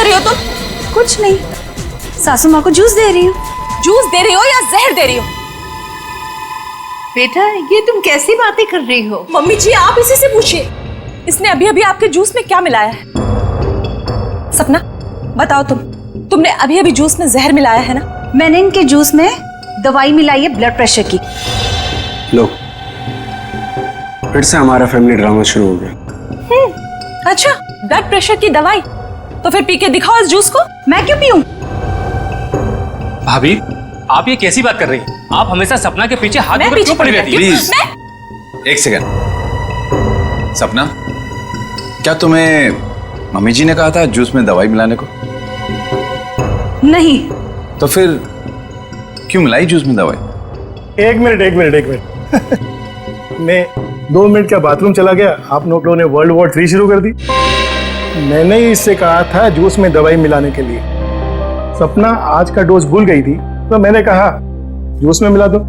कर रही हो तुम? कुछ नहीं, सासू माँ को जूस दे रही हूँ। जूस दे रही हो या जहर दे रही हो? बेटा ये तुम कैसी बातें कर रही हो? मम्मी जी आप इसी से पूछिए, इसने अभी अभी आपके जूस में क्या मिलाया है? सपना बताओ, तुमने अभी अभी जूस में जहर मिलाया है ना? मैंने इनके जूस में दवाई मिलाई है ब्लड प्रेशर की। लो, फिर से हमारा फैमिली ड्रामा शुरू हो गया। अच्छा, ब्लड प्रेशर की दवाई? तो फिर पी के दिखाओ इस जूस को। मैं क्यों पीऊं? भाभी आप ये कैसी बात कर रही हैं? आप हमेशा सपना के पीछे हाथ मैं क्यों पड़ी रहती हैं? प्लीज एक सेकंड। सपना, क्या तुम्हें मम्मी जी ने कहा था जूस में दवाई मिलाने को? नहीं। तो फिर क्यों मिलाई जूस में दवाई? एक मिनट मैं 2 मिनट का बाथरूम चला गया, आप लोगों ने वर्ल्ड वॉर 3 शुरू कर दी। मैंने ही इससे कहा था जूस में दवाई मिलाने के लिए। सपना आज का डोज भूल गई थी तो मैंने कहा जूस में मिला दो।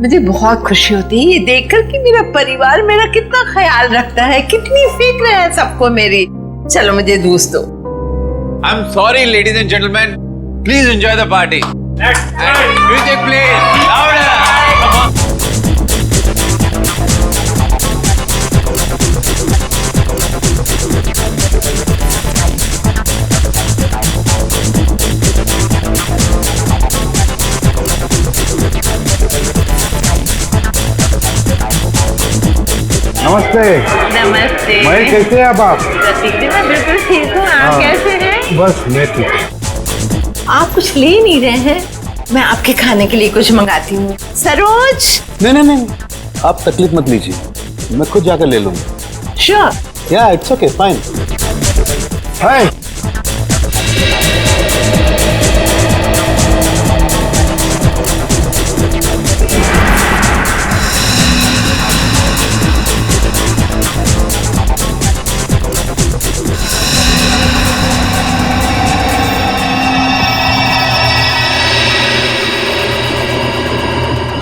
मुझे बहुत खुशी होती है ये देखकर कि मेरा परिवार मेरा कितना ख्याल रखता है, कितनी फिक्र है सबको मेरी। चलो मुझे जूस दो। I am sorry ladies and gentleman, please enjoy the party. Music please louder. नमस्ते। नमस्ते। महेश, कैसे हैं आप? प्रतीक जी मैं बिल्कुल ठीक हूँ, आप कैसे हैं? बस मैं ठीक हूँ। आप कुछ ले नहीं रहे हैं? मैं आपके खाने के लिए कुछ मंगाती हूँ। सरोज। नहीं, आप तकलीफ मत लीजिए, मैं खुद जाकर ले लूंगा। Sure. Yeah it's okay, fine. Hi.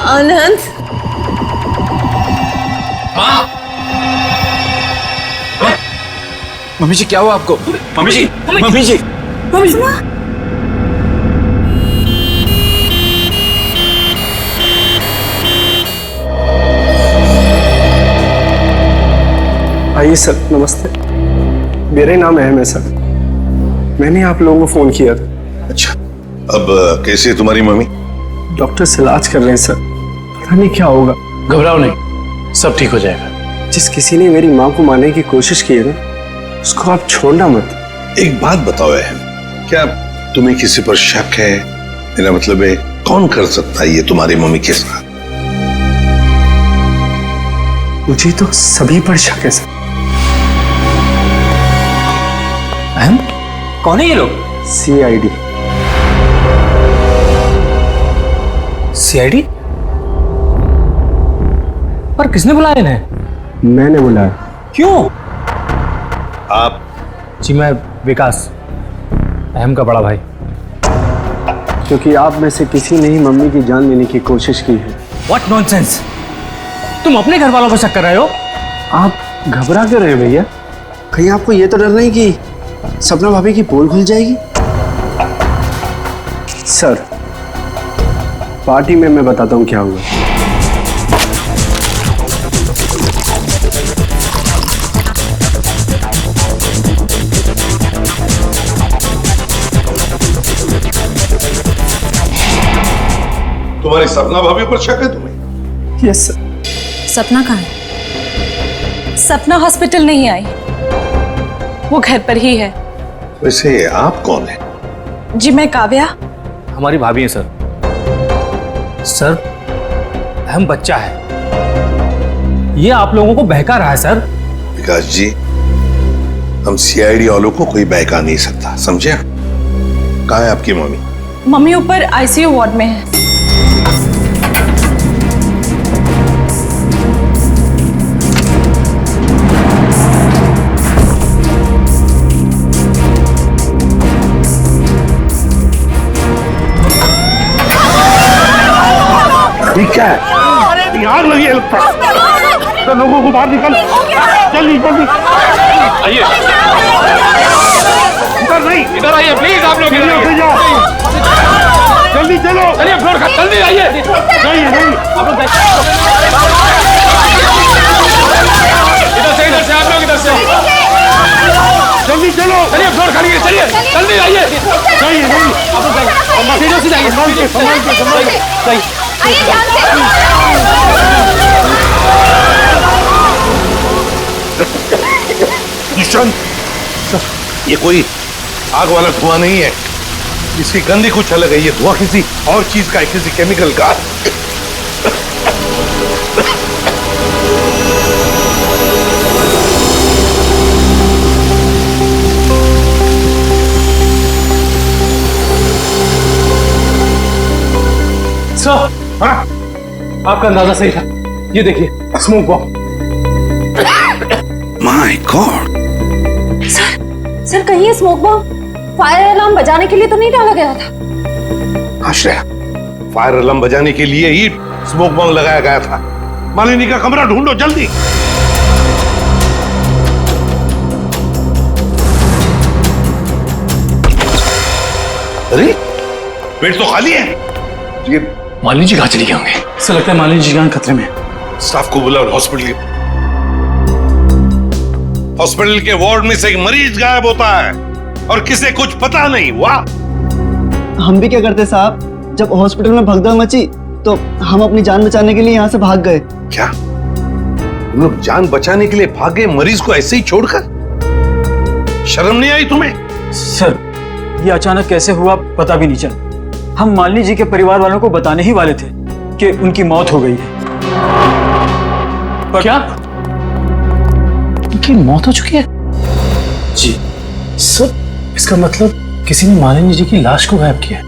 Anand. Mummy ji क्या हुआ आपको? Mummy ji, mummy ji. आइए सर, नमस्ते। मेरा ही नाम अहम है सर, मैंने आप लोगों को फोन किया था। अच्छा, अब कैसी है तुम्हारी मम्मी? डॉक्टर से इलाज कर रहे हैं सर, पता नहीं क्या होगा। घबराओ नहीं, सब ठीक हो जाएगा। जिस किसी ने मेरी माँ को मारने की कोशिश की है ना, उसको आप छोड़ना मत। एक बात बताओ अहम, क्या तुम्हें किसी पर शक है? मेरा मतलब है कौन कर सकता है ये तुम्हारी मम्मी के साथ? मुझे तो सभी पर शक है सर। अहम, कौन है ये लोग? CID। CID? पर किसने बुलाया इन्हें? मैंने बुलाया। क्यों? आप? जी मैं विकास, अहम का बड़ा भाई। क्योंकि आप में से किसी ने ही मम्मी की जान लेने की कोशिश की है। What nonsense! तुम अपने घर वालों पर शक कर रहे हो? आप घबरा क्यों रहे हैं भैया? कहीं आपको ये तो डर नहीं कि सपना भाभी की पोल खुल जाएगी? सर, पार्टी में मैं बताता हूँ क्या हुआ। तुम्हारी सपना भाभी पर शक है तुम्हें? Yes sir. सपना कहाँ है? सपना हॉस्पिटल नहीं आई, वो घर पर ही है। वैसे आप कौन है? जी मैं काव्या। हमारी भाभी है सर। सर, अहम बच्चा है, ये आप लोगों को बहका रहा है सर। विकास जी, हम CID वालों को कोई बहका नहीं सकता, समझे? कहाँ है आपकी मम्मी? मम्मी ऊपर ICU वार्ड में है। ठीक है, आग लगी है लगता है। तो लोगों को बाहर निकल, जल्दी जल्दी। आइए। इधर नहीं, जल्दी आइए। नहीं आप लोग इधर से आप लोग इधर से जल्दी चलो। चलिए फ्लोर खाली है, चलिए जल्दी आइए। नहीं आप लोग सीधे से जाइए। संभाल के जाइए। आइए ध्यान ईशान, ये कोई आग वाला धुआं नहीं है, इसकी गंदी कुछ अलग है। ये धुआं किसी और चीज का है, किसी केमिकल का। सर, हाँ? आपका अंदाजा सही था। ये देखिए smoke bomb. My God, sir कहीं ये स्मोक बॉम्ब फायर अलार्म बजाने के लिए तो नहीं डाला गया था? आश्रया, फायर अलार्म बजाने के लिए ही स्मोक बॉम्ब लगाया गया था। मालिनी का कमरा ढूंढो जल्दी। अरे बेड तो खाली है। ये मालिनी जी कहाँ चली गए होंगे? ऐसा लगता है मालिनी जी जान खतरे में। स्टाफ को बुलाओ हॉस्पिटल के वार्ड में से एक मरीज गायब होता है और किसे कुछ पता नहीं। वाह, हम भी क्या करते साहब, जब हॉस्पिटल में भगदड़ मची तो हम अपनी जान बचाने के लिए यहाँ से भाग गए। क्या तुम लोग जान बचाने के लिए भागे मरीज को ऐसे ही छोड़कर? शर्म नहीं आई तुम्हें? सर ये अचानक कैसे हुआ पता भी नहीं चला। हम मालिनी जी के परिवार वालों को बताने ही वाले थे कि उनकी मौत हो गई है। पर क्या उनकी मौत हो चुकी है? जी सर, इसका मतलब किसी ने मालिनी जी की लाश को गायब किया।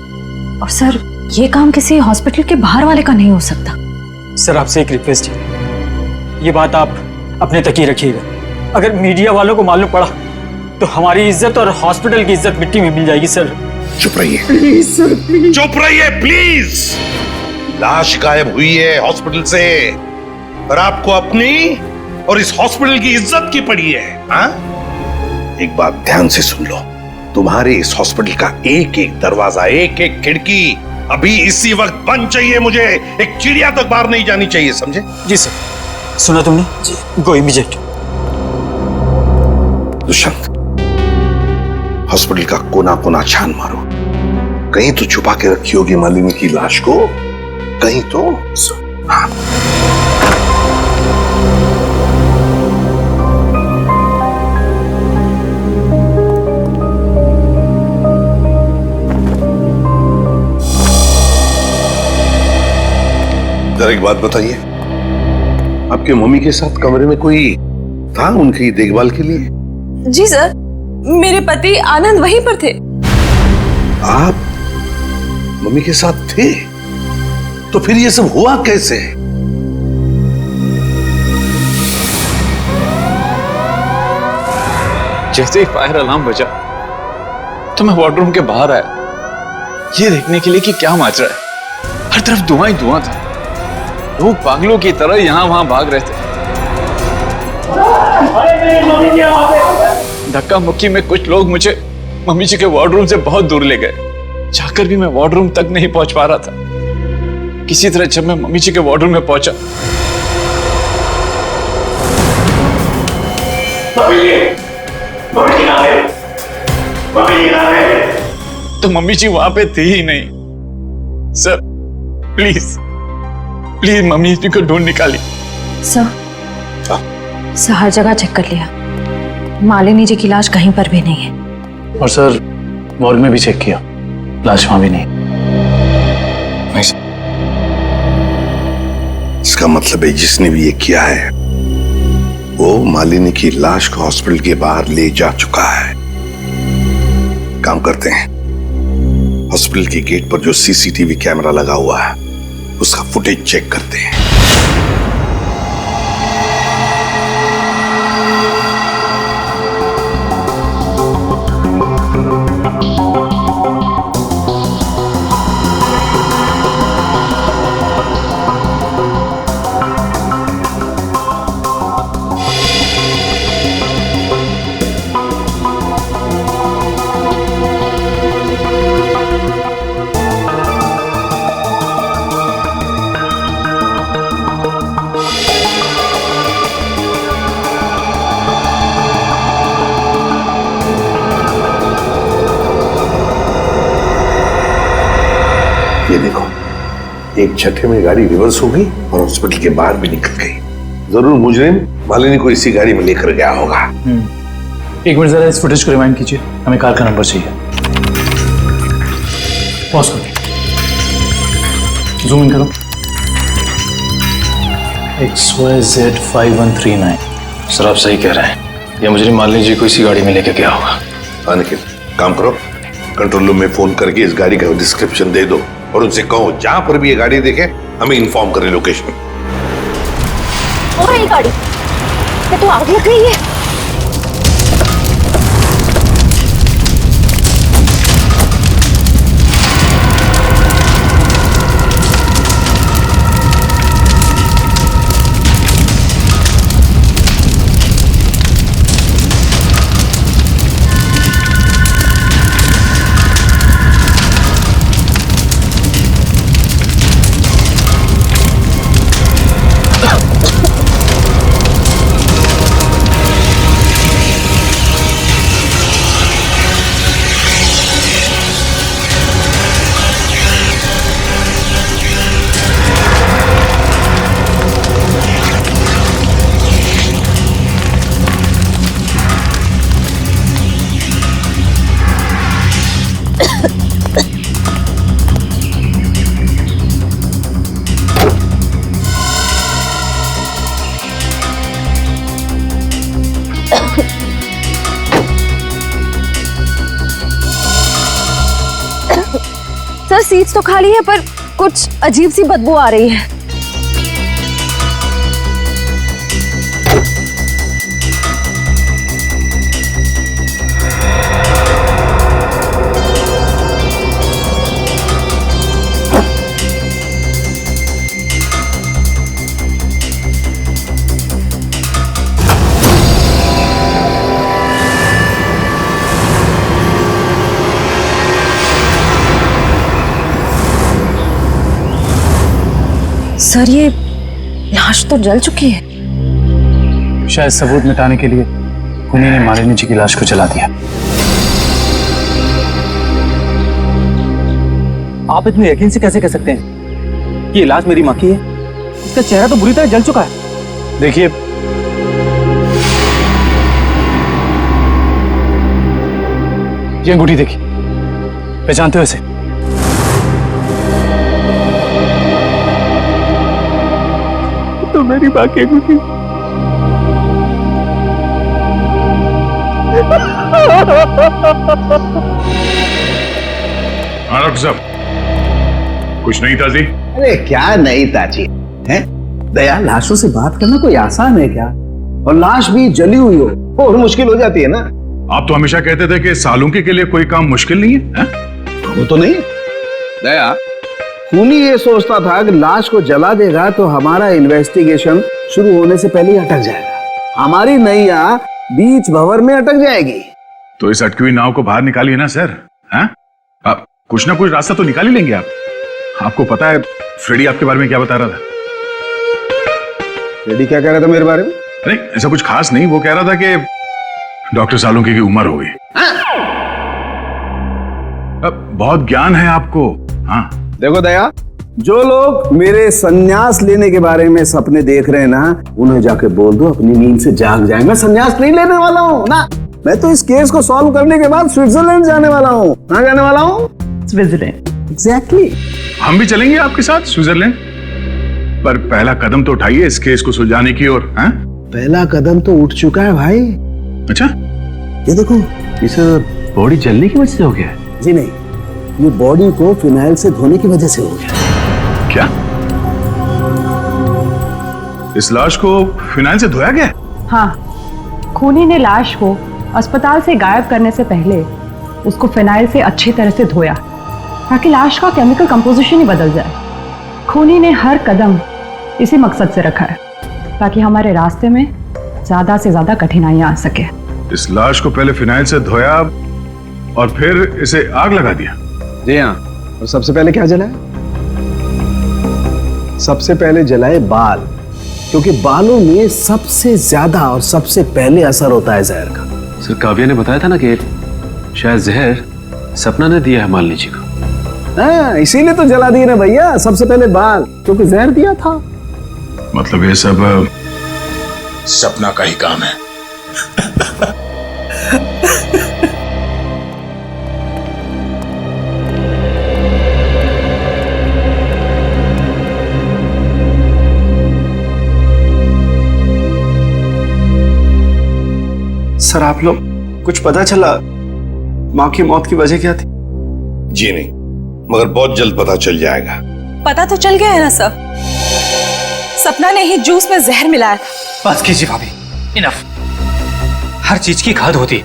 और सर ये काम किसी हॉस्पिटल के बाहर वाले का नहीं हो सकता। सर आपसे एक रिक्वेस्ट है, ये बात आप अपने तक ही रखिएगा। अगर मीडिया वालों को मालूम पड़ा तो हमारी इज्जत और हॉस्पिटल की इज्जत मिट्टी में मिल जाएगी। सर चुप रहिए प्लीज सर, प्लीज चुप रहिए प्लीज। लाश गायब हुई है हॉस्पिटल से और आपको अपनी और इस हॉस्पिटल की इज्जत की पड़ी है। हाँ? एक बात ध्यान से सुन लो, तुम्हारे इस हॉस्पिटल का एक एक दरवाजा, एक एक खिड़की अभी इसी वक्त बंद चाहिए। मुझे एक चिड़िया तक बाहर नहीं जानी चाहिए, समझे? जी सर। सुना तुमने? जी। गो इमीडिएट। दुष्यंत, हॉस्पिटल का कोना कोना छान मारो। कहीं तो छुपा के रखी होगी मालिनी की लाश को, कहीं तो। हाँ। जरा एक बात बताइए, आपके मम्मी के साथ कमरे में कोई था उनकी देखभाल के लिए? जी सर, मेरे पति आनंद वहीं पर थे। आप मम्मी के साथ थे? तो फिर ये सब हुआ कैसे? जैसे ही फायर अलार्म बजा तो मैं वार्डरूम के बाहर आया, ये देखने के लिए कि क्या माजरा है। हर तरफ धुआं ही धुआं था। लोग पागलों की तरह यहां वहां भाग रहे थे। धक्का मुक्की में कुछ लोग मुझे मम्मी जी के वार्डरूम से बहुत दूर ले गए। जाकर भी मैं वार्डरूम तक नहीं पहुंच पा रहा था। किसी तरह जब मैं मम्मी जी के वार्डरूम में पहुंचा तो मम्मी जी वहां पे थी ही नहीं। सर प्लीज प्लीज मम्मी जी को ढूंढ निकालिए। सर हर जगह चेक कर लिया, मालिनी जी की लाश कहीं पर भी नहीं है। और सर मॉल में भी चेक किया, लाश वहां भी नहीं। इसका मतलब है जिसने भी ये किया है वो मालिनी की लाश को हॉस्पिटल के बाहर ले जा चुका है। काम करते हैं, हॉस्पिटल के गेट पर जो सीसीटीवी कैमरा लगा हुआ है उसका फुटेज चेक करते हैं। ये देखो, एक झटके में गाड़ी रिवर्स हो गई और हॉस्पिटल के बाहर भी निकल गई। जरूर मुजरिम मालिनी को इसी गाड़ी में लेकर गया होगा। एक मिनट जरा इस फुटेज को रिवाइंड कीजिए, हमें कार का नंबर चाहिए। पॉज करो, जूम इन करो। XYZ 5139। सर आप सही कह रहे हैं, ये मुजरिम मालिनी जी को इसी गाड़ी में लेके गया होगा। हाँ निखिल, काम करो, कंट्रोल रूम में फोन करके इस गाड़ी का डिस्क्रिप्शन दे दो और उनसे कहो जहां पर भी ये गाड़ी देखे हमें इन्फॉर्म करे लोकेशन। और ये गाड़ी ये तो आग लग गई है। सर सीट्स तो खाली है पर कुछ अजीब सी बदबू आ रही है। सर ये लाश तो जल चुकी है। शायद सबूत मिटाने के लिए उन्हीं ने मालिनी जी की लाश को जला दिया। आप इतने यकीन से कैसे कह सकते हैं कि ये लाश मेरी माँ की है? इसका चेहरा तो बुरी तरह जल चुका है। देखिए, ये अंगूठी देखिए, पहचानते हो इसे? तो मेरी माँ की अंगूठी। हाँ डॉक्टर साहब, कुछ नहीं ताजी? अरे क्या नहीं ताजी है? दया, लाशों से बात करना कोई आसान है क्या? और लाश भी जली हुई हो और मुश्किल हो जाती है ना। आप तो हमेशा कहते थे कि सालुंकी के लिए कोई काम मुश्किल नहीं है, वो तो नहीं दया, खूनी ये सोचता था कि लाश को जला देगा तो हमारा इन्वेस्टिगेशन शुरू होने से पहले ही अटक जाएगा, हमारी नैया बीच भंवर में अटक जाएगी। तो इस अटकी हुई नाव को बाहर निकालिए ना सर। हैं? आप कुछ ना कुछ रास्ता तो निकाल ही लेंगे आप। आपको पता है फ्रेडी आपके बारे में क्या बता रहा था? फ्रेडी क्या कह रहा था मेरे बारे में? नहीं, ऐसा कुछ खास नहीं। वो कह रहा था कि डॉक्टर सालुंकी की उम्र हो गई। अब बहुत ज्ञान है आपको। हाँ देखो दया, जो लोग मेरे संन्यास लेने के बारे में सपने देख रहे हैं ना, उन्हें जाके बोल दो अपनी नींद से जाग जाए। मैं संन्यास नहीं लेने वाला हूँ ना, मैं तो इस केस को सॉल्व करने के बाद स्विट्जरलैंड जाने वाला हूँ। कहाँ जाने वाला हूँ? स्विट्जरलैंड। एग्जैक्टली। हम भी चलेंगे आपके साथ स्विट्जरलैंड, पर पहला कदम तो उठाइए इस केस को सुलझाने की ओर। पहला कदम तो उठ चुका है भाई। अच्छा, ये देखो, इस बॉडी जलने की वजह से हो गया? जी नहीं, ये बॉडी को फिनाइल से धोने की वजह से हो गया। क्या इस लाश को फिनाइल से धोया गया? हाँ, खूनी ने लाश को अस्पताल से गायब करने से पहले उसको फिनाइल से अच्छी तरह से धोया ताकि लाश का केमिकल कंपोजिशन ही बदल जाए। खूनी ने हर कदम इसी मकसद से रखा है ताकि हमारे रास्ते में ज्यादा से ज्यादा कठिनाइयां आ सके। इस लाश को पहले फिनाइल से धोया और फिर इसे आग लगा दिया? जी हाँ। और सबसे पहले क्या जलाया? सबसे पहले जलाए बाल, क्योंकि बालों में सबसे ज्यादा और सबसे पहले असर होता है जहर का। सर काव्या ने बताया था ना कि शायद जहर सपना ने दिया है मालिनी जी को। हाँ, इसीलिए तो जला दिए ना भैया, सबसे पहले बाल, क्योंकि जहर दिया था। मतलब ये सब सपना का ही काम है। सर आप लोग कुछ पता चला माँ की मौत की वजह क्या थी? जी नहीं, मगर बहुत जल्द पता चल जाएगा। पता तो चल गया है ना सर, सपना ने ही जूस में जहर मिलाया था। बस कीजिए भाभी, इनफ। हर चीज की खाद होती है।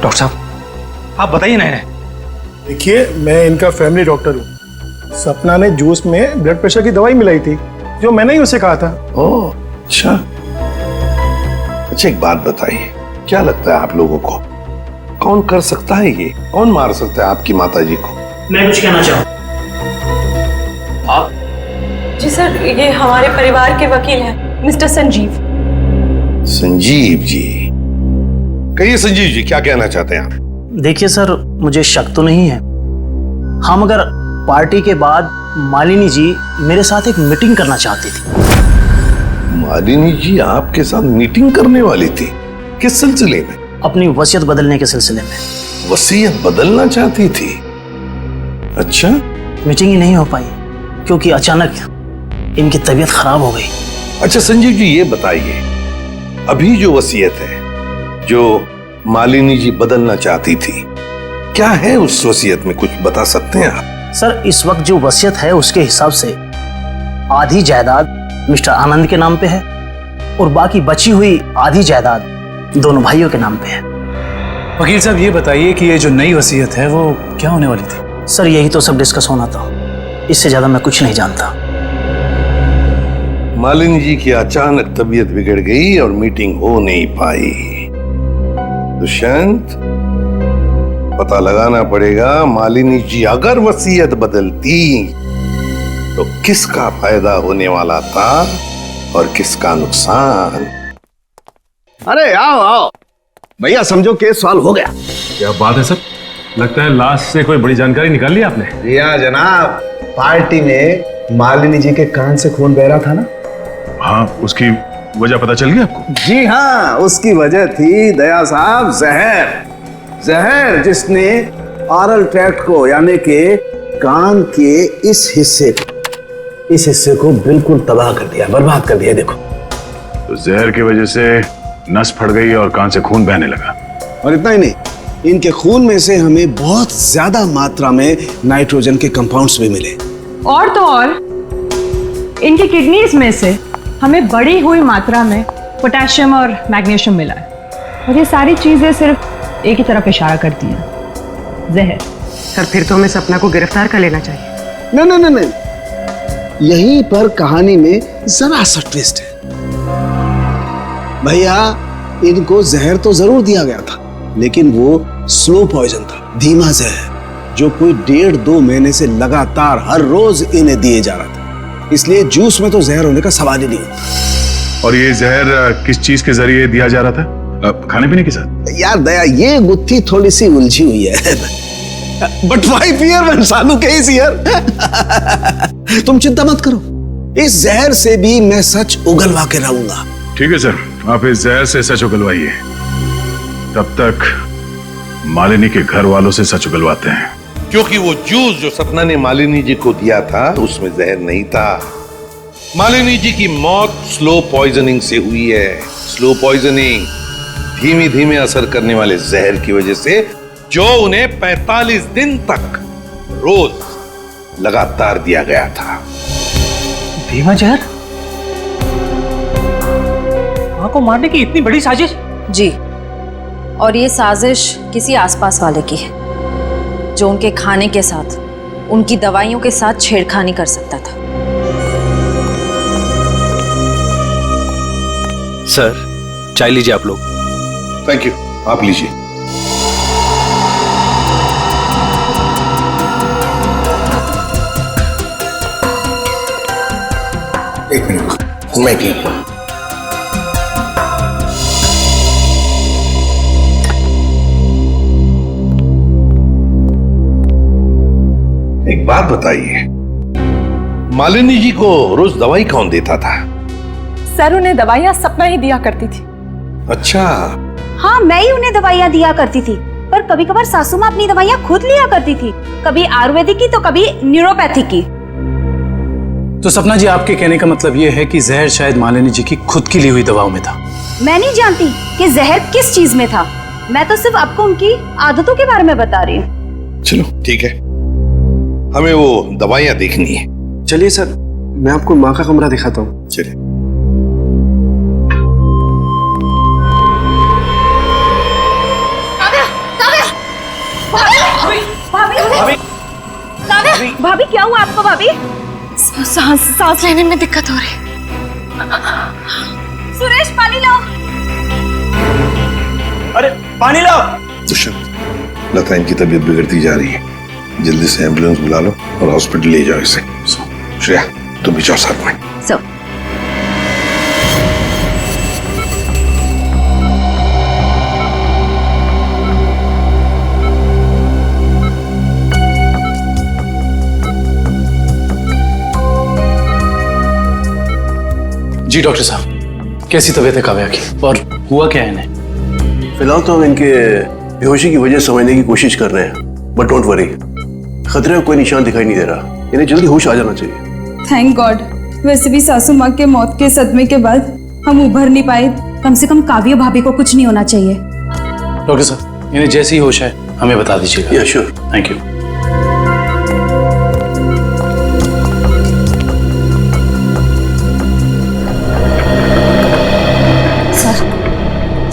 डॉक्टर साहब आप बताइए ना इन्हें। देखिए, मैं इनका फैमिली डॉक्टर हूँ। सपना ने जूस में ब्लड प्रेशर की दवाई मिलाई थी, जो मैंने ही उसे कहा था। ओह अच्छा। अच्छा एक बात बताइए, क्या लगता है आप लोगों को कौन कर सकता है ये? कौन मार सकता है आपकी माता जी को? मैं कुछ कहना चाहूँ। आप? जी सर, ये हमारे परिवार के वकील हैं, मिस्टर संजीव। संजीव जी, कहिए संजीव जी, क्या कहना चाहते हैं आप? देखिए सर, मुझे शक तो नहीं है। हाँ, मगर पार्टी के बाद मालिनी जी मेरे साथ एक मीटिंग करना चाहती थी। मालिनी जी आपके साथ मीटिंग करने वाली थी? किस सिलसिले में? अपनी वसीयत बदलने के सिलसिले में। वसीयत बदलना चाहती थी? अच्छा। मीटिंग ही नहीं हो पाई क्योंकि अचानक इनकी तबीयत खराब हो गई। अच्छा संजीव जी, ये बताइए, अभी जो वसीयत है जो मालिनी जी बदलना चाहती थी, क्या है उस वसीयत में? कुछ बता सकते हैं आप? सर, इस वक्त जो वसीयत है उसके हिसाब से आधी जायदाद मिस्टर आनंद के नाम पे है और बाकी बची हुई आधी जायदाद दोनों भाइयों के नाम पे है। वकील साहब ये बताइए कि ये जो नई वसीयत है वो क्या होने वाली थी? सर, यही तो सब डिस्कस होना था, इससे ज्यादा मैं कुछ नहीं जानता। मालिनी जी की अचानक तबीयत बिगड़ गई और मीटिंग हो नहीं पाई। दुष्यंत, पता लगाना पड़ेगा मालिनी जी अगर वसीयत बदलती तो किसका फायदा होने वाला था और किसका नुकसान। अरे आओ आओ भैया, समझो केस सॉल्व हो गया। क्या बात है सर, लगता है लास्ट से कोई बड़ी जानकारी निकाल ली आपने। रिया जनाब, पार्टी में मालिनी जी के कान से खून बह रहा था ना। हाँ, उसकी वजह पता चल गई आपको? जी हाँ, उसकी वजह थी दया साहब जहर जिसने ऑरल ट्रैक्ट को यानी के कान के इस हिस्से को बिल्कुल तबाह कर दिया, बर्बाद कर दिया। देखो, तो जहर की वजह से नस फट गई और कान से खून बहने लगा। और इतना ही नहीं, इनके खून में से हमें बहुत ज्यादा मात्रा में नाइट्रोजन के कंपाउंड्स भी मिले। और तो और इनकी किडनीज में से हमें बढ़ी हुई मात्रा में पोटेशियम और मैग्नीशियम मिला है। और ये सारी चीजें सिर्फ एक ही तरफ इशारा करती हैं, जहर। सर, फिर तो हमें सपना को गिरफ्तार कर लेना चाहिए। नहीं, यहीं पर कहानी में जरा सा ट्विस्ट है भैया। इनको जहर तो जरूर दिया गया था, लेकिन वो स्लो पॉइजन था, धीमा जहर, जो कोई 1.5-2 महीने से लगातार हर रोज इन्हें दिए जा रहा था। इसलिए जूस में तो जहर होने का सवाल ही नहीं होता। और ये जहर किस चीज के जरिए दिया जा रहा था? खाने पीने के साथ? यार दया, ये गुत्थी थोड़ी सी उलझी हुई है। बट व्हाई फियर व्हेन सानू के इज हियर? तुम चिंता मत करो, इस जहर से भी मैं सच उगलवा के रहूंगा। ठीक है सर, आप इस जहर से सच उगलवाइए, तब तक मालिनी के घर वालों से सच उगलवाते हैं। क्योंकि वो जूस जो सपना ने मालिनी जी को दिया था उसमें जहर नहीं था। मालिनी जी की मौत स्लो पॉइजनिंग से हुई है। स्लो पॉइजनिंग, धीमी धीमे असर करने वाले जहर की वजह से, जो उन्हें 45 दिन तक रोज लगातार दिया गया था। धीमा जहर? मां को मारने की इतनी बड़ी साजिश? जी, और ये साजिश किसी आसपास वाले की है जो उनके खाने के साथ, उनकी दवाइयों के साथ छेड़खानी कर सकता था। सर, चाय लीजिए आप लोग। थैंक यू, आप लीजिए। एक मिनट, मैं भी। एक बात बताइए, मालिनी जी को रोज दवाई कौन देता था? सर उन्हें दवाइयां सपना ही दिया करती थी। अच्छा। हाँ, मैं ही उन्हें दवाइयाँ दिया करती थी, पर कभी कभार सासू माँ अपनी दवाइयाँ खुद लिया करती थी, कभी आयुर्वेदिक की तो कभी न्यूरोपैथिक की। तो सपना जी, आपके कहने का मतलब ये है कि जहर शायद मालिनी जी की खुद की ली हुई दवाओं में था? मैं नहीं जानती कि जहर किस चीज में था, मैं तो सिर्फ आपको उनकी आदतों के बारे में बता रही हूँ। चलो ठीक है, हमें वो दवाइयाँ देखनी है। चलिए सर, मैं आपको माँ का कमरा दिखाता हूँ। चलिए। भाभी क्या हुआ आपको? भाभी सांस लेने में दिक्कत हो रही। सुरेश पानी लाओ। अरे पानी लाओ। दुष्यंत, लता इनकी तबीयत बिगड़ती जा रही है, जल्दी से एम्बुलेंस बुला लो और हॉस्पिटल ले जाओ इसे। श्रेया तुम भी जाओ साथ में। जी डॉक्टर साहब, कैसी तबीयत है काव्या की और हुआ क्या है इन्हें? फिलहाल तो हम इनके बेहोशी की वजह समझने की कोशिश कर रहे हैं, बट डोंट वरी, खतरे का कोई निशान दिखाई नहीं दे रहा, इन्हें जल्दी होश आ जाना चाहिए। Thank God. वैसे भी सासू माँ के मौत के सदमे के बाद हम उभर नहीं पाए। कम से कम काव्या भाभी को कुछ नहीं होना चाहिए। डॉक्टर साहब, इन्हें जैसी होश है हमें बता दीजिएगा। या श्योर। Thank you.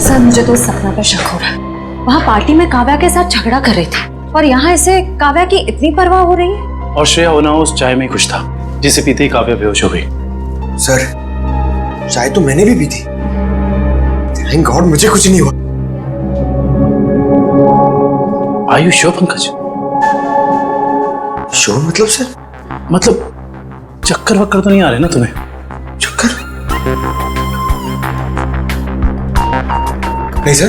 सर मुझे तो सपना पे शक हो रहा है। वहाँ पार्टी में काव्या के साथ झगड़ा कर रही थी और यहाँ इसे काव्या की इतनी परवाह हो रही है। और श्रेया होना उस चाय में कुछ था जिसे पीते ही काव्या बेहोश हो गई। सर चाय तो मैंने भी पी थी, थैंक गॉड मुझे कुछ नहीं हुआ। Are you sure Pankaj? Sure मतलब सर? मतलब चक्कर वक्कर तो नहीं आ रहे ना तुम्हें? चक्कर नहीं सर,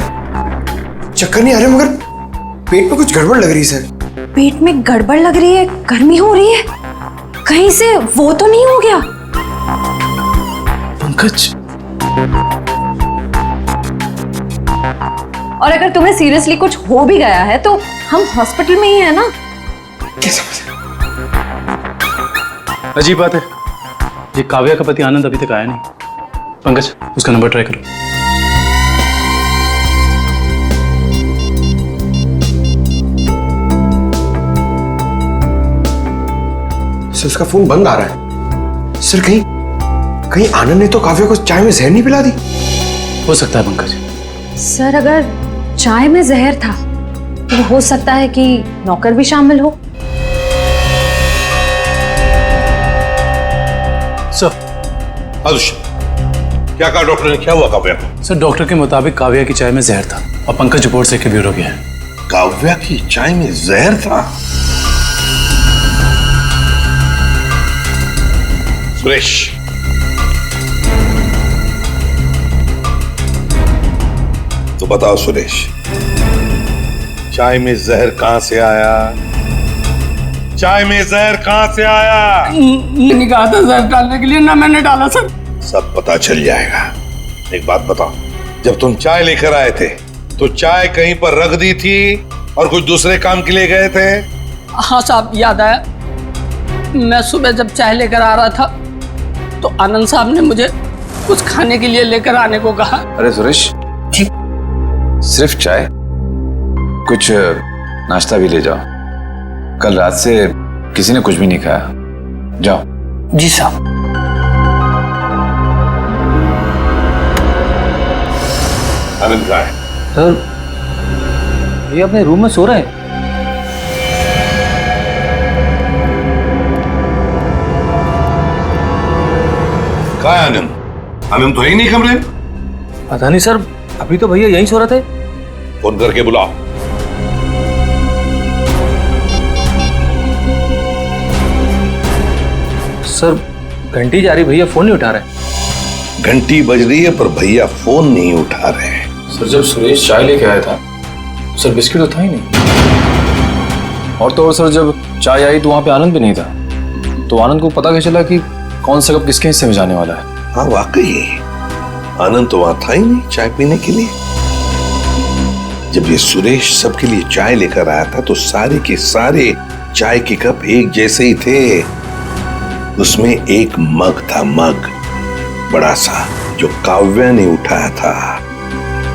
चक्कर नहीं आ रहे, मगर पेट में कुछ गड़बड़ लग रही है सर। पेट में गड़बड़ लग रही है, गर्मी हो रही है, कहीं से वो तो नहीं हो गया? पंकज, और अगर तुम्हें सीरियसली कुछ हो भी गया है तो हम हॉस्पिटल में ही है ना। अजीब बात है, ये काव्या का पति आनंद अभी तक आया नहीं। पंकज, उसका नंबर ट्राई करो। सर उसका फोन बंद आ रहा है। सर कहीं आनंद ने तो काव्या को चाय में जहर नहीं पिला दी? हो सकता है पंकज। सर अगर चाय में जहर था तो हो सकता है कि नौकर भी शामिल हो। सर क्या कहा डॉक्टर ने, क्या हुआ काव्या को? सर डॉक्टर के मुताबिक काव्या की चाय में जहर था और पंकज रिपोर्ट से ब्यूरो गया है। काव्या की चाय में जहर था? सुरेश, तो बताओ सुरेश, चाय में जहर कहां से आया? चाय में जहर कहां से आया? मैंने कहा था जहर डालने के लिए, ना मैंने डाला सर। सब पता चल जाएगा। एक बात बताओ, जब तुम चाय लेकर आए थे तो चाय कहीं पर रख दी थी और कुछ दूसरे काम के लिए गए थे? हाँ साहब, याद आया। मैं सुबह जब चाय लेकर आ रहा था तो आनंद साहब ने मुझे कुछ खाने के लिए लेकर आने को कहा। अरे सुरेश, सिर्फ चाय? कुछ नाश्ता भी ले जाओ, कल रात से किसी ने कुछ भी नहीं खाया। जाओ। जी साहब। आनंद कहाँ है? सर ये अपने रूम में सो रहे हैं। कहाँ है आनंद? आनंद तो है ही नहीं कमरे में। पता नहीं सर, अभी तो भैया यहीं सो रहे थे। फोन करके बुलाओ। सर घंटी जा रही, भैया फोन नहीं उठा रहे। घंटी बज रही है पर भैया फोन नहीं उठा रहे हैं। सर जब सुरेश चाय लेके आया था सर बिस्किट तो था ही नहीं, और तो और सर, जब चाय आई तो वहाँ पे आनंद भी नहीं था, तो आनंद को पता कैसे चला कि कौन सा कप किसके हिस्से में जाने वाला है? हाँ वाकई आनंद तो वहां था ही नहीं चाय पीने के लिए। जब ये सुरेश सबके लिए चाय लेकर आया था तो सारे के सारे चाय के कप एक जैसे ही थे। उसमें एक मग था, मग बड़ा सा, जो काव्या ने उठाया था।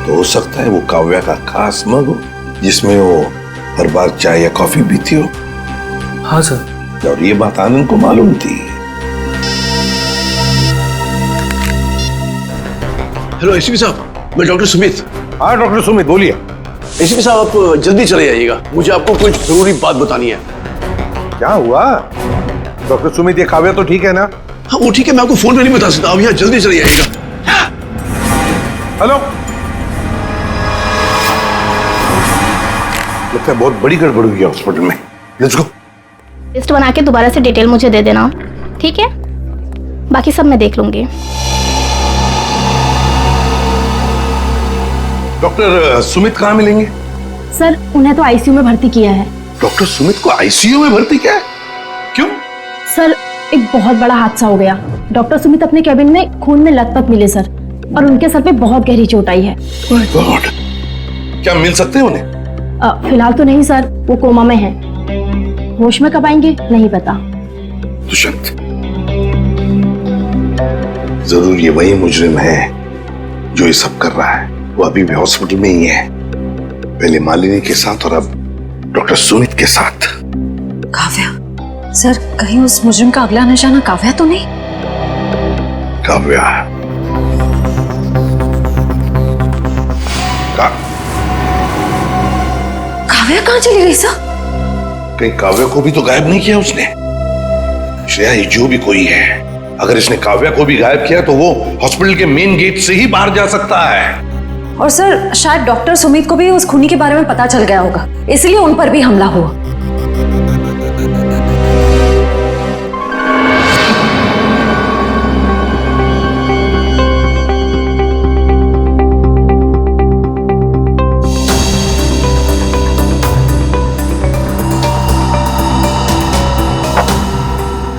तो हो सकता है वो काव्या का खास मग हो जिसमें वो हर बार चाय या कॉफी पीती हो। हाँ सर। और ये बात आनंद को मालूम थी। हेलो एसीपी साहब, मैं डॉक्टर सुमित। हाँ डॉक्टर सुमित, बोलिए। एसीपी साहब आप जल्दी चले आइएगा, मुझे आपको कोई जरूरी बात बतानी है। क्या हुआ डॉक्टर सुमित? ये काव्या तो ठीक है ना? हाँ वो ठीक है, मैं आपको फोन पे नहीं बता सकता, आप यहाँ जल्दी चले आइएगा। हेलो, लगता है बहुत बड़ी गड़बड़ हुई है हॉस्पिटल में। Let's go. लिस्ट बना के दोबारा से डिटेल मुझे दे देना, ठीक है? बाकी सब मैं देख लूंगी। डॉक्टर सुमित कहाँ मिलेंगे? सर उन्हें तो आईसीयू में भर्ती किया है। डॉक्टर सुमित को आईसीयू में भर्ती किया है? क्यों? सर एक बहुत बड़ा हादसा हो गया। डॉक्टर सुमित अपने कैबिन में खून में लथपथ मिले सर, और उनके सर पे बहुत गहरी चोट आई है। माय गॉड, क्या मिल सकते हैं उन्हें? फिलहाल तो नहीं सर, वो कोमा में है। होश में कब आएंगे नहीं पता। दुष्यंत, जरूर ये वही मुजरिम है जो ये सब कर रहा है। वो अभी भी हॉस्पिटल में ही है, पहले मालिनी के साथ और अब डॉक्टर सुमित के साथ। काव्या सर, कहीं उस मुजरिम का अगला निशाना काव्या तो नहीं? काव्या काव्या कहाँ चली गई सर? कहीं काव्या को भी तो गायब नहीं किया उसने? श्रेया, ये जो भी कोई है, अगर इसने काव्या को भी गायब किया तो वो हॉस्पिटल के मेन गेट से ही बाहर जा सकता है। और सर शायद डॉक्टर सुमित को भी उस खूनी के बारे में पता चल गया होगा, इसलिए उन पर भी हमला हुआ।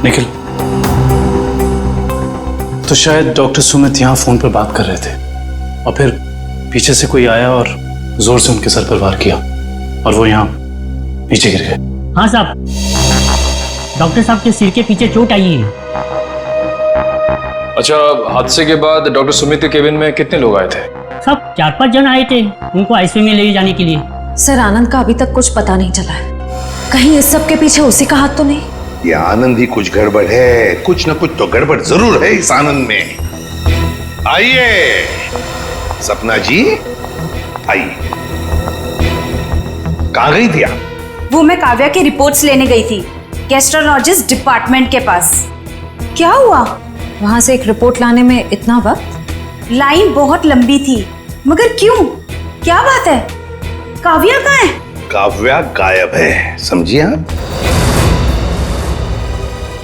निखिल, तो शायद डॉक्टर सुमित यहाँ फोन पर बात कर रहे थे और फिर पीछे से कोई आया और जोर से उनके सर पर वार किया और वो यहाँ नीचे गिर गए। हाँ साहब, डॉक्टर साहब के सिर के पीछे चोट आई है। अच्छा, हादसे के बाद डॉक्टर सुमित के केबिन में कितने लोग आए थे? सब 4-5 जन आए थे उनको आईसीयू में ले जाने के लिए। सर आनंद का अभी तक कुछ पता नहीं चला है, कहीं इस सब के पीछे उसी का हाथ तो नहीं? ये आनंद ही कुछ गड़बड़ है, कुछ ना कुछ तो गड़बड़ जरूर है इस आनंद में। आइए सपना जी, आइए। कहाँ गई थी आप? वो मैं काव्या की रिपोर्ट्स लेने गई थी गैस्ट्रोलॉजिस्ट डिपार्टमेंट के पास। क्या हुआ? वहां से एक रिपोर्ट लाने में इतना वक्त? लाइन बहुत लंबी थी, मगर क्यों? क्या बात है? काव्या कहाँ है? काव्या गायब है, समझिए आप?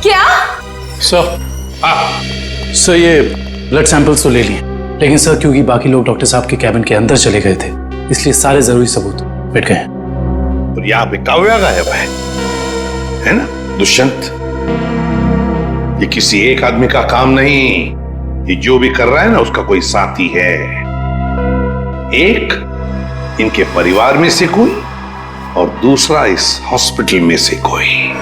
क्या? सर ये ब्लड सैंपल्स तो ले लिए, लेकिन सर क्योंकि बाकी लोग डॉक्टर साहब के कैबिन के अंदर चले गए थे, इसलिए सारे जरूरी सबूत मिट गए। और यहाँ पे काव्या गायब है ना दुष्यंत? ये किसी एक आदमी का काम नहीं, ये जो भी कर रहा है ना उसका कोई साथी है। एक इनके परिवार में से कोई और दूसरा इस हॉस्पिटल में से कोई।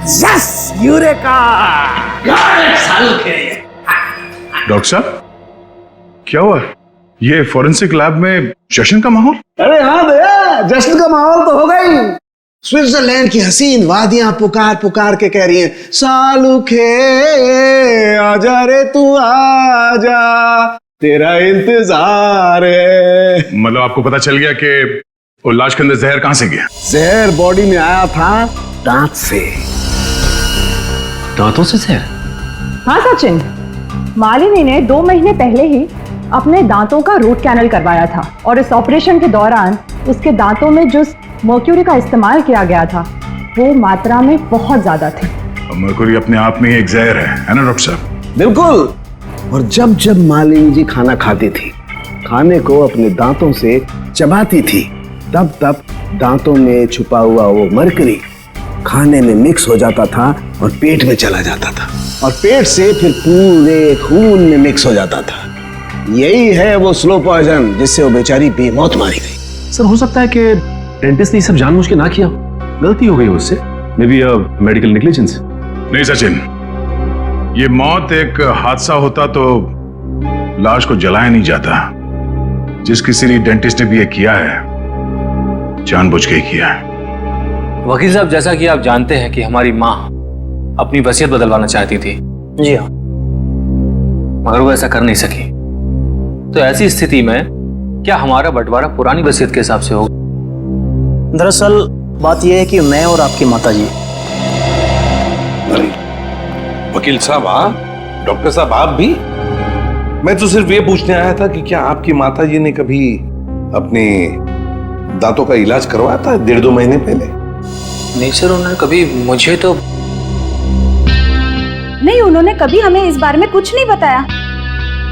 Yes, eureka! डॉक्टर साहब, क्या हुआ? ये फॉरेंसिक लैब में जश्न का माहौल? अरे हाँ भैया, जश्न का माहौल तो होगा ही। स्विट्जरलैंड की हसीन वादियां पुकार पुकार के कह रही हैं, सालुखे आजा रे तू आजा, तेरा इंतजार है। मतलब आपको पता चल गया कि वो लाश के अंदर जहर कहां से गया? जहर बॉडी में आया था दांत से। दांतों से जहर? हाँ सचिन, मालिनी ने 2 महीने पहले ही अपने दांतों का रूट कैनल करवाया था और इस ऑपरेशन के दौरान उसके दांतों में जो मर्क्यूरी का इस्तेमाल किया गया था वो मात्रा में बहुत ज्यादा थे। मरकुरी अपने आप में ही एक जहर है ना डॉक्टर साहब? बिल्कुल। और जब जब मालिनी जी खाना खाती थी, खाने को अपने दांतों से चबाती थी, तब तब दांतों में छुपा हुआ वो मरकरी खाने में मिक्स हो जाता था और पेट में चला जाता था, और पेट से फिर पूरे खून में मिक्स हो जाता था। यही है वो स्लो पॉइजन जिससे वो बेचारी बेमौत मारी गई। सर, हो सकता है कि डेंटिस्ट ने सब जानबूझ के ना किया, गलती हो गई उससे, मे बी मेडिकल नेग्लिजेंस। नहीं सचिन, ये मौत एक हादसा होता तो लाश को जलाया नहीं जाता। जिस किसी डेंटिस्ट ने भी ये किया है, जानबूझ के ही किया है। वकील साहब, जैसा कि आप जानते हैं कि हमारी माँ अपनी वसीयत बदलवाना चाहती थी। जी हाँ। मगर वो ऐसा कर नहीं सकी। तो ऐसी स्थिति में क्या हमारा बंटवारा पुरानी वसीयत के हिसाब से होगा? दरअसल बात यह है कि मैं और आपकी माताजी। वकील साहब आप, डॉक्टर साहब आप भी? मैं तो सिर्फ ये पूछने आया था कि क्या आपकी माताजी ने कभी अपने दांतों का इलाज करवाया था 1.5-2 महीने पहले? नहीं सर, उन्होंने कभी मुझे तो नहीं, उन्होंने कभी हमें इस बारे में कुछ नहीं बताया।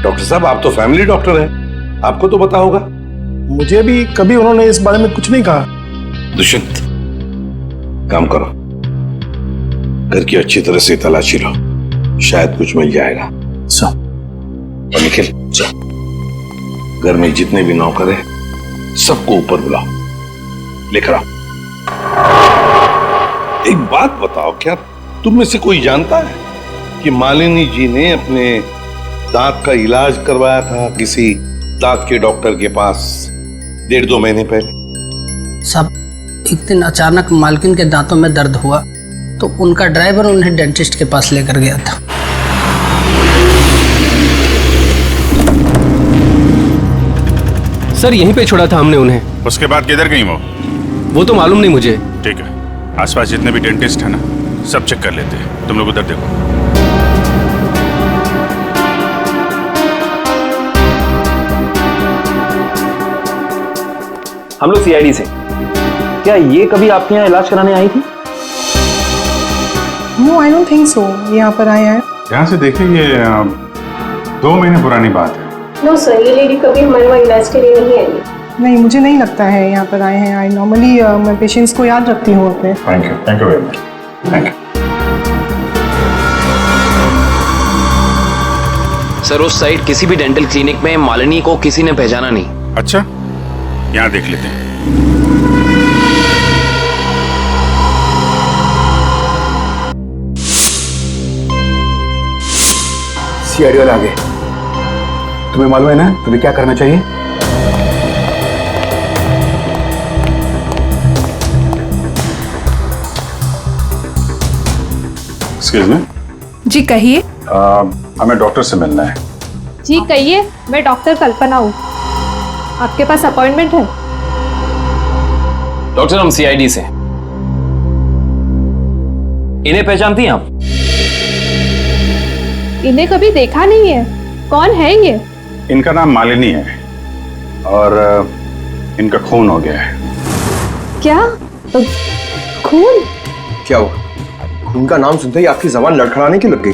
डॉक्टर साहब आप तो फैमिली डॉक्टर हैं, आपको तो पता होगा। मुझे भी कभी उन्होंने इस बारे में कुछ नहीं कहा। दुष्यंत, काम करो, घर की अच्छी तरह से तलाशी लो, शायद कुछ मिल जाएगा। और निखिल, घर में जितने भी नौकर हैं सबको ऊपर बुलाओ, लेकर आओ। एक बात बताओ, क्या तुम में से कोई जानता है कि मालिनी जी ने अपने दांत का इलाज करवाया था किसी दांत के डॉक्टर के पास 1.5-2 महीने पहले? सब एक दिन अचानक मालकिन के दांतों में दर्द हुआ तो उनका ड्राइवर उन्हें डेंटिस्ट के पास लेकर गया था। सर, यहीं पे छोड़ा था हमने उन्हें। उसके बाद किधर गई वो तो मालूम नहीं मुझे। ठीक है, आसपास जितने भी डेंटिस्ट है ना, सब चेक कर लेते हैं। तुम लोग उधर देखो। हम लोग सीआईडी से। क्या ये कभी आपके यहाँ इलाज कराने आई थी? No, I don't think so. यहाँ पर आए हैं। यहाँ से देखिए, ये 2 महीने पुरानी बात है। नो सर, ये लेडी कभी हमारे वहाँ इलाज के लिए नहीं आई। नहीं, मुझे नहीं लगता है यहाँ पर आए हैं। आई नॉर्मली मैं पेशेंट्स को याद रखती हूँ अपने। Thank you very much. Thank you sir. उस साइड किसी भी डेंटल क्लिनिक में मालिनी को किसी ने पहचाना नहीं। अच्छा, यहाँ देख लेते हैं। सीआईडी वाले आ गए। तुम्हें मालूम है ना तुम्हें क्या करना चाहिए? Excuse me. जी कहिए। हमें डॉक्टर से मिलना है। जी कहिए, मैं डॉक्टर कल्पना हूँ। आपके पास अपॉइंटमेंट है? डॉक्टर, हम सीआईडी से। इन्हें पहचानती हैं आप? इन्हें कभी देखा नहीं है। कौन है ये? इनका नाम मालिनी है और इनका खून हो गया है। क्या? खून? क्या हुआ? खून का नाम सुनते ही आपकी जबान लड़खड़ाने की लग गई?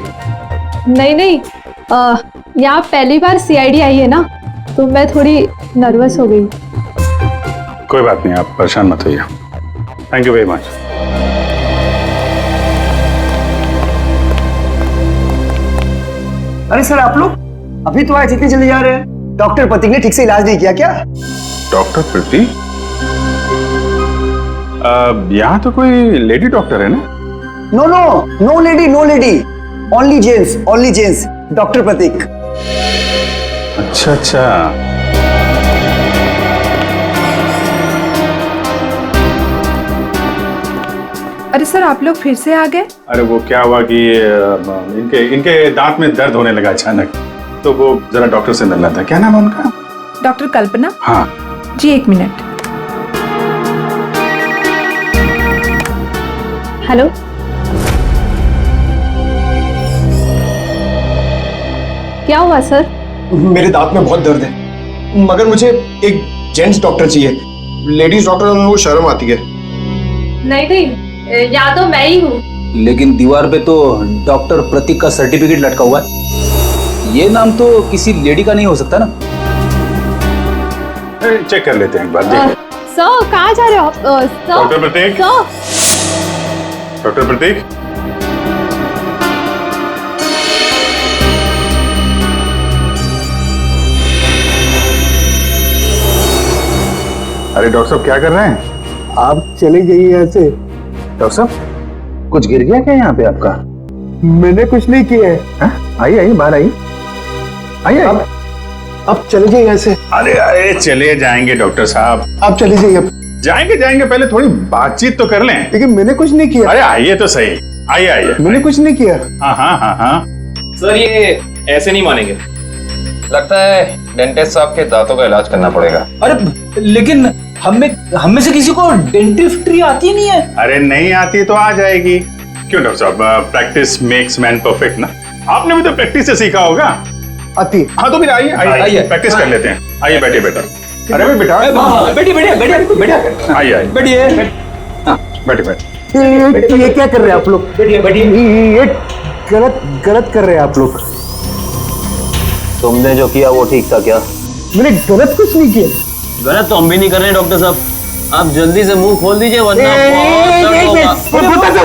नहीं नहीं, यहाँ पहली बार सीआईडी आई है ना, तो मैं थोड़ी नर्वस हो गई। कोई बात नहीं, आप परेशान मत होइए। Thank you very much. अरे सर, आप लोग अभी तो आए, इतनी जल्दी जा रहे हैं? डॉक्टर प्रतीक ने ठीक से इलाज नहीं किया क्या? डॉक्टर प्रतीक? यहाँ तो कोई लेडी डॉक्टर है ना? No no, no lady, no lady, only gents, only gents. Doctor Pratik. अच्छा अच्छा। अरे सर, आप लोग फिर से आ गए? अरे वो क्या हुआ कि इनके दांत में दर्द होने लगा अचानक, तो वो जरा डॉक्टर से मिलना था। क्या नाम है उनका? डॉक्टर कल्पना। हाँ जी, 1 मिनट। हेलो। क्या हुआ सर? मेरे दांत में बहुत दर्द है, मगर मुझे एक जेंट्स डॉक्टर चाहिए। लेडीज डॉक्टर में वो शर्म आती है। नहीं नहीं, या तो मैं ही हूँ। लेकिन दीवार पे तो डॉक्टर प्रतीक का सर्टिफिकेट लटका हुआ है। ये नाम तो किसी लेडी का नहीं हो सकता ना? चेक कर लेते हैं एक बार। सर कहाँ जा रहे हो? डॉक्टर प्रतीक। डॉक्टर प्रतीक, अरे डॉक्टर साहब क्या कर रहे हैं? आप चले जाइए यहाँ से। डॉक्टर साहब कुछ गिर गया क्या यहाँ पे आपका? मैंने कुछ नहीं किया है। आइए आइए, बाहर आइए। आइए अब चले जाइए यहाँ से। अरे अरे चले जाएंगे डॉक्टर साहब। आप चले जाइए। जाएंगे पहले थोड़ी बातचीत तो कर लें। लेकिन मैंने कुछ नहीं किया। अरे आइए तो सही, आइए आइए। मैंने कुछ नहीं किया। हाँ। सर ये ऐसे नहीं मानेंगे, लगता है डेंटिस्ट साहब के दांतों का इलाज करना पड़ेगा। अरे लेकिन हम में से किसी को डेंटिस्ट्री आती नहीं है। अरे नहीं आती तो आ जाएगी। क्यों डॉक्टर साहब, प्रैक्टिस मेक्स मैन परफेक्ट ना। आपने भी तो प्रैक्टिस से सीखा होगा। आती। हाँ तो फिर आइए प्रैक्टिस कर लेते हैं। आइए बैठिए बेटा। अरे बेटा बैठिए। आइए बैठिए। बैठिए। ये क्या कर रहे हैं आप लोग? बैठिए। ये गलत कर रहे हैं आप लोग। तुमने जो किया वो ठीक था क्या? मैंने गलत कुछ नहीं किया। गलत तो हम भी नहीं कर रहे हैं डॉक्टर साहब, आप जल्दी से मुंह खोल दीजिए वरना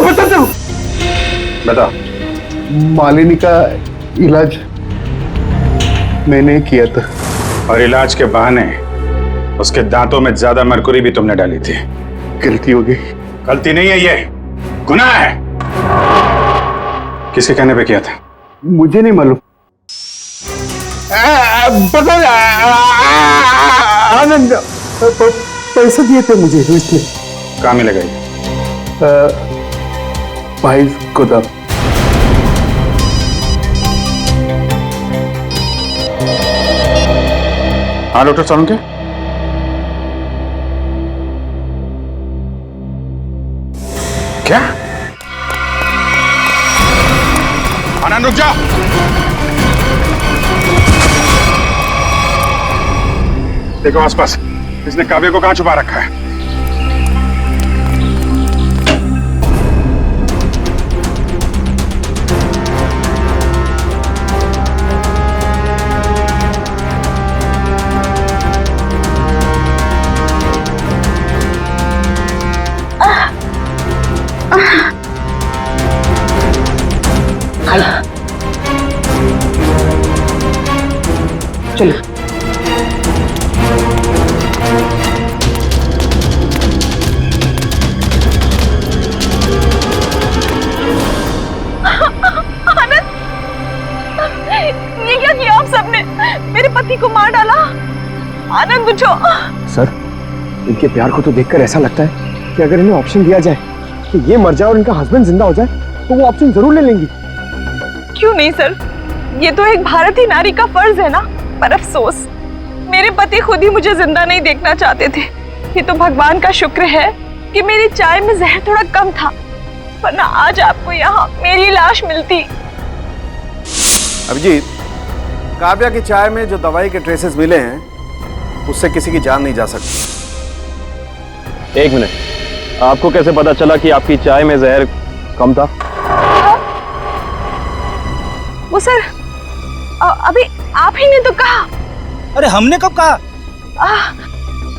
बता दो। बता। मालिनी का इलाज मैंने किया था। और इलाज के बहाने उसके दांतों में ज्यादा मरकुरी भी तुमने डाली थी। गलती हो गई। गलती नहीं है, ये गुनाह है। किसके कहने पे किया था? मुझे नहीं मालूम। पता आनंद पैसे दिए थे मुझे इसलिए। कहाँ मिलेगा ये? भाई गोदाम। हाँ डॉक्टर सालुंके, क्या? आनंद रुक जा। देखो आसपास, इसने काव्य को कहां छुपा रखा है? चलो। ये क्या किया आप सबने? मेरे पति को मार डाला। आनंद उठो। सर, इनके प्यार को तो देखकर ऐसा लगता है कि अगर इन्हें ऑप्शन दिया जाए कि ये मर जाए और इनका हस्बैंड जिंदा हो जाए तो वो ऑप्शन जरूर ले लेंगी। क्यों नहीं सर, ये तो एक भारतीय नारी का फर्ज है ना। पर अफसोस मेरे पति खुद ही मुझे जिंदा नहीं देखना चाहते थे। ये तो भगवान का शुक्र है कि मेरी चाय में जहर थोड़ा कम था, वरना आज आपको यहाँ मेरी लाश मिलती। अभिजीत, काव्या की चाय में जो दवाई के ट्रेसेस मिले हैं उससे किसी की जान नहीं जा सकती। एक मिनट, आपको कैसे पता चला कि आपकी चाय में जहर कम था? वो सर, अभी आप ही ने तो कहा। अरे हमने कब कहा?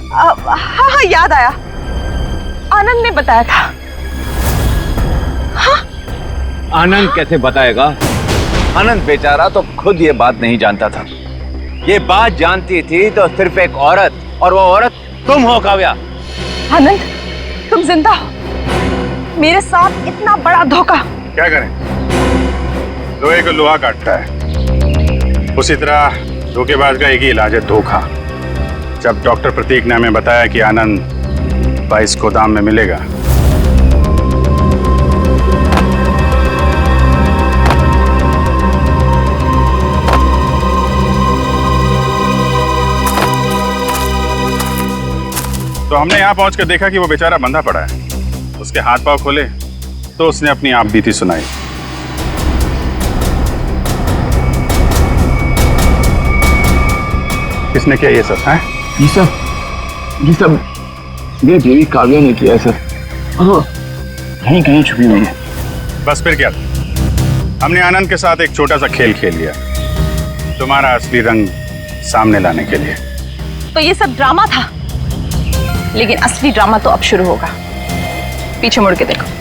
हाँ याद आया, आनंद ने बताया था। हाँ? आनंद कैसे बताएगा? आनंद बेचारा तो खुद ये बात नहीं जानता था। ये बात जानती थी तो सिर्फ एक औरत, और वो औरत तुम हो काव्या। आनंद, तुम जिंदा हो, मेरे साथ इतना बड़ा धोखा। क्या करें, लोहे को लोहा काटता है, उसी तरह धोखेबाज का एक ही इलाज है, धोखा। जब डॉक्टर प्रतीक ने हमें बताया कि आनंद 22 गोदाम में मिलेगा, तो हमने यहां पहुंचकर देखा कि वो बेचारा बंधा पड़ा है। उसके हाथ पांव खोले तो उसने अपनी आप बीती सुनाई। किसने किया ये सब? है ये सब मेरी बीवी काव्या ने किया सर। हाँ, कहीं कहीं छुपी हुई है। बस फिर क्या, हमने आनंद के साथ एक छोटा सा खेल खेल लिया तुम्हारा असली रंग सामने लाने के लिए। तो ये सब ड्रामा था, लेकिन असली ड्रामा तो अब शुरू होगा। पीछे मुड़ के देखो।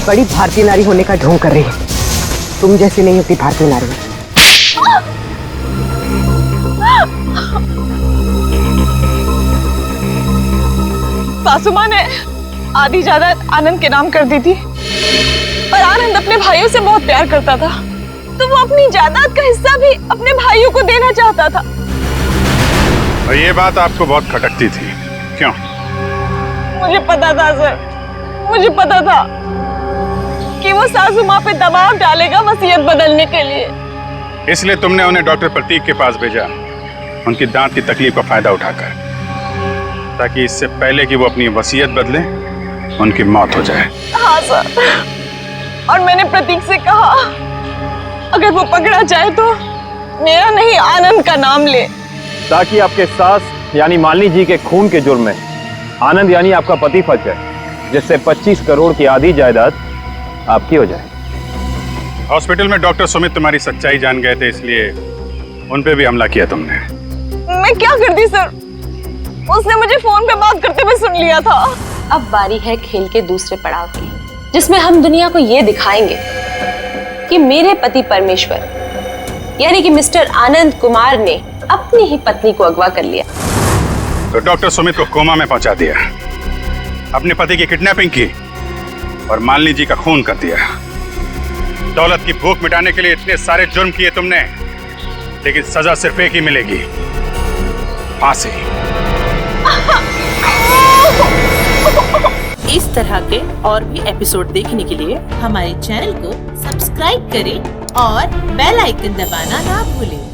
बड़ी भारतीय नारी होने का ढोंग कर रही है। तुम जैसी नहीं होती भारतीय नारी। सासू माँ ने आधी जायदाद आनंद के नाम कर दी थी, और आनंद अपने भाइयों से बहुत प्यार करता था, तो वो अपनी जायदाद का हिस्सा भी अपने भाइयों को देना चाहता था। और ये बात आपको बहुत खटकती थी, क्यों? मुझे पता था सर, मुझे पता था कि वो सासू माँ पे दबाव डालेगा वसीयत बदलने के लिए। इसलिए तुमने उन्हें डॉक्टर प्रतीक के पास भेजा, उनकी दांत की तकलीफ का फायदा उठाकर, ताकि इससे पहले कि वो अपनी वसीयत बदले उनकी मौत हो जाए। हाँ सर, और मैंने प्रतीक से कहा अगर वो पकड़ा जाए तो मेरा नहीं आनंद का नाम ले, ताकि आपके सास यानी मालिनी जी के खून के जुर्म में आनंद यानी आपका पति फंस जाए, जिससे 25 करोड़ की आधी जायदाद आपकी हो जाए। हॉस्पिटल में डॉक्टर सुमित तुम्हारी सच्चाई जान गए थे, इसलिए उन पे भी हमला किया तुमने। मैं क्या करती सर, उसने मुझे फोन पे बात करते हुए सुन लिया था। अब बारी है खेल के दूसरे पड़ाव की, जिसमें हम दुनिया को ये दिखाएंगे कि मेरे पति परमेश्वर यानी कि मिस्टर आनंद कुमार ने अपनी ही पत्नी को अगवा कर लिया। तो डॉक्टर सुमित को कोमा में पहुंचा दिया, अपने पति की किडनैपिंग की और मालिनी जी का खून कर दिया। दौलत की भूख मिटाने के लिए इतने सारे जुर्म किए तुमने, लेकिन सजा सिर्फ एक ही मिलेगी, फांसी। इस तरह के और भी एपिसोड देखने के लिए हमारे चैनल को सब्सक्राइब करें और बेल आइकन दबाना ना भूलें।